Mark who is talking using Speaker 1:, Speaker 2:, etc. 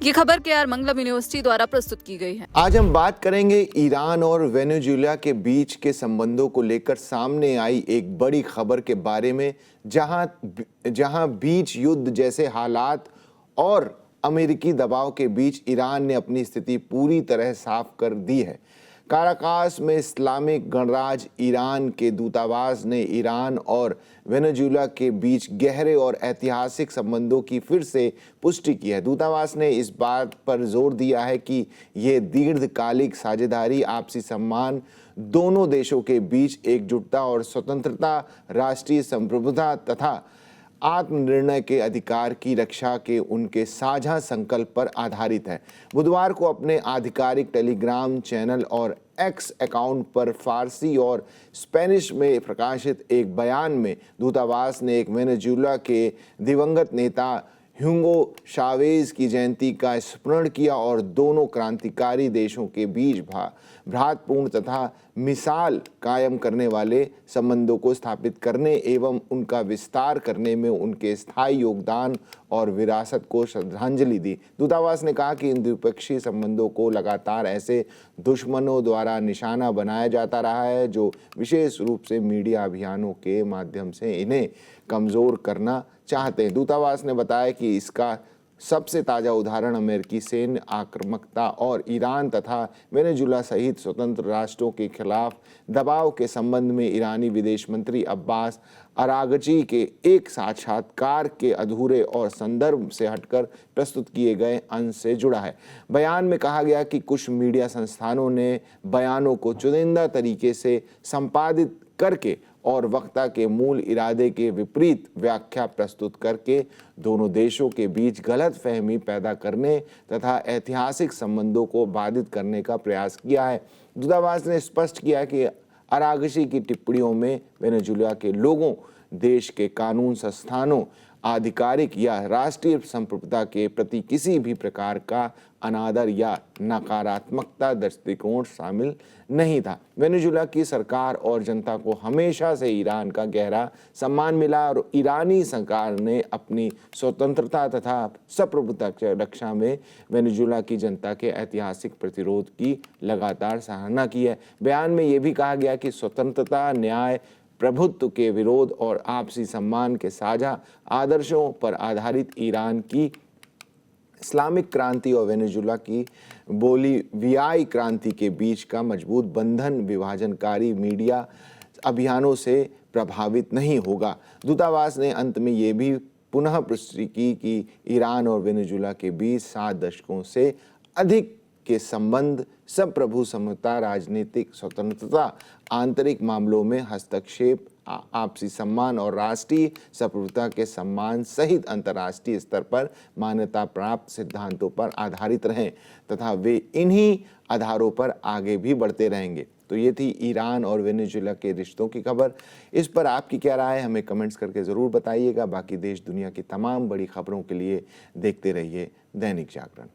Speaker 1: ये खबर KR मंगलम university द्वारा प्रस्तुत की गई है।
Speaker 2: आज हम बात करेंगे ईरान और वेनेजुएला के बीच के संबंधों को लेकर सामने आई एक बड़ी खबर के बारे में, जहां बीच युद्ध जैसे हालात और अमेरिकी दबाव के बीच ईरान ने अपनी स्थिति पूरी तरह साफ कर दी है। काराकास में इस्लामिक गणराज्य ईरान के दूतावास ने ईरान और वेनेजुएला के बीच गहरे और ऐतिहासिक संबंधों की फिर से पुष्टि की है। दूतावास ने इस बात पर जोर दिया है कि ये दीर्घकालिक साझेदारी, आपसी सम्मान, दोनों देशों के बीच एकजुटता और स्वतंत्रता, राष्ट्रीय संप्रभुता तथा आत्मनिर्णय के अधिकार की रक्षा के उनके साझा संकल्प पर आधारित है। बुधवार को अपने आधिकारिक टेलीग्राम चैनल और एक्स अकाउंट पर फारसी और स्पेनिश में प्रकाशित एक बयान में दूतावास ने एक वेनेजुएला के दिवंगत नेता ह्यूगो चावेज की जयंती का स्मरण किया और दोनों क्रांतिकारी देशों के बीच भ्रातृपूर्ण तथा मिसाल कायम करने वाले संबंधों को स्थापित करने एवं उनका विस्तार करने में उनके स्थायी योगदान और विरासत को श्रद्धांजलि दी। दूतावास ने कहा कि इन द्विपक्षीय संबंधों को लगातार ऐसे दुश्मनों द्वारा निशाना बनाया जाता रहा है जो विशेष रूप से मीडिया अभियानों के माध्यम से इन्हें कमज़ोर करना चाहते हैं। दूतावास ने बताया कि इसका सबसे ताज़ा उदाहरण अमेरिकी सैन्य आक्रामकता और ईरान तथा वेनेजुएला सहित स्वतंत्र राष्ट्रों के खिलाफ दबाव के संबंध में ईरानी विदेश मंत्री अब्बास अरागची के एक साक्षात्कार के अधूरे और संदर्भ से हटकर प्रस्तुत किए गए अंश से जुड़ा है। बयान में कहा गया कि कुछ मीडिया संस्थानों ने बयानों को चुनिंदा तरीके से संपादित करके और वक्ता के मूल इरादे के विपरीत व्याख्या प्रस्तुत करके दोनों देशों के बीच गलतफहमी पैदा करने तथा ऐतिहासिक संबंधों को बाधित करने का प्रयास किया है। दूतावास ने स्पष्ट किया कि अरागची की टिप्पणियों में वेनेजुएला के लोगों, देश के कानून संस्थानों, आधिकारिक या राष्ट्रीय संप्रभुता के प्रति किसी भी प्रकार का अनादर या नकारात्मकता दृष्टिकोण शामिल नहीं था। वेनेजुएला की सरकार और जनता को हमेशा से ईरान का गहरा सम्मान मिला और ईरानी सरकार ने अपनी स्वतंत्रता तथा संप्रभुता की रक्षा में वेनेजुएला की जनता के ऐतिहासिक प्रतिरोध की लगातार सराहना की है। बयान में यह भी कहा गया कि स्वतंत्रता, न्याय, प्रभुत्व के विरोध और आपसी सम्मान के साझा आदर्शों पर आधारित ईरान की इस्लामिक क्रांति और वेनेजुएला की बोलिवियाई क्रांति के बीच का मजबूत बंधन विभाजनकारी मीडिया अभियानों से प्रभावित नहीं होगा। दूतावास ने अंत में ये भी पुनः पुष्टि की कि ईरान और वेनेजुएला के बीच 7 दशकों से अधिक के संबंध संप्रभु समता, राजनीतिक स्वतंत्रता, आंतरिक मामलों में हस्तक्षेप, आपसी सम्मान और राष्ट्रीय संप्रभुता के सम्मान सहित अंतर्राष्ट्रीय स्तर पर मान्यता प्राप्त सिद्धांतों पर आधारित रहें तथा वे इन्हीं आधारों पर आगे भी बढ़ते रहेंगे। तो ये थी ईरान और वेनेजुएला के रिश्तों की खबर। इस पर आपकी क्या राय है, हमें कमेंट्स करके ज़रूर बताइएगा। बाकी देश दुनिया की तमाम बड़ी खबरों के लिए देखते रहिए दैनिक जागरण।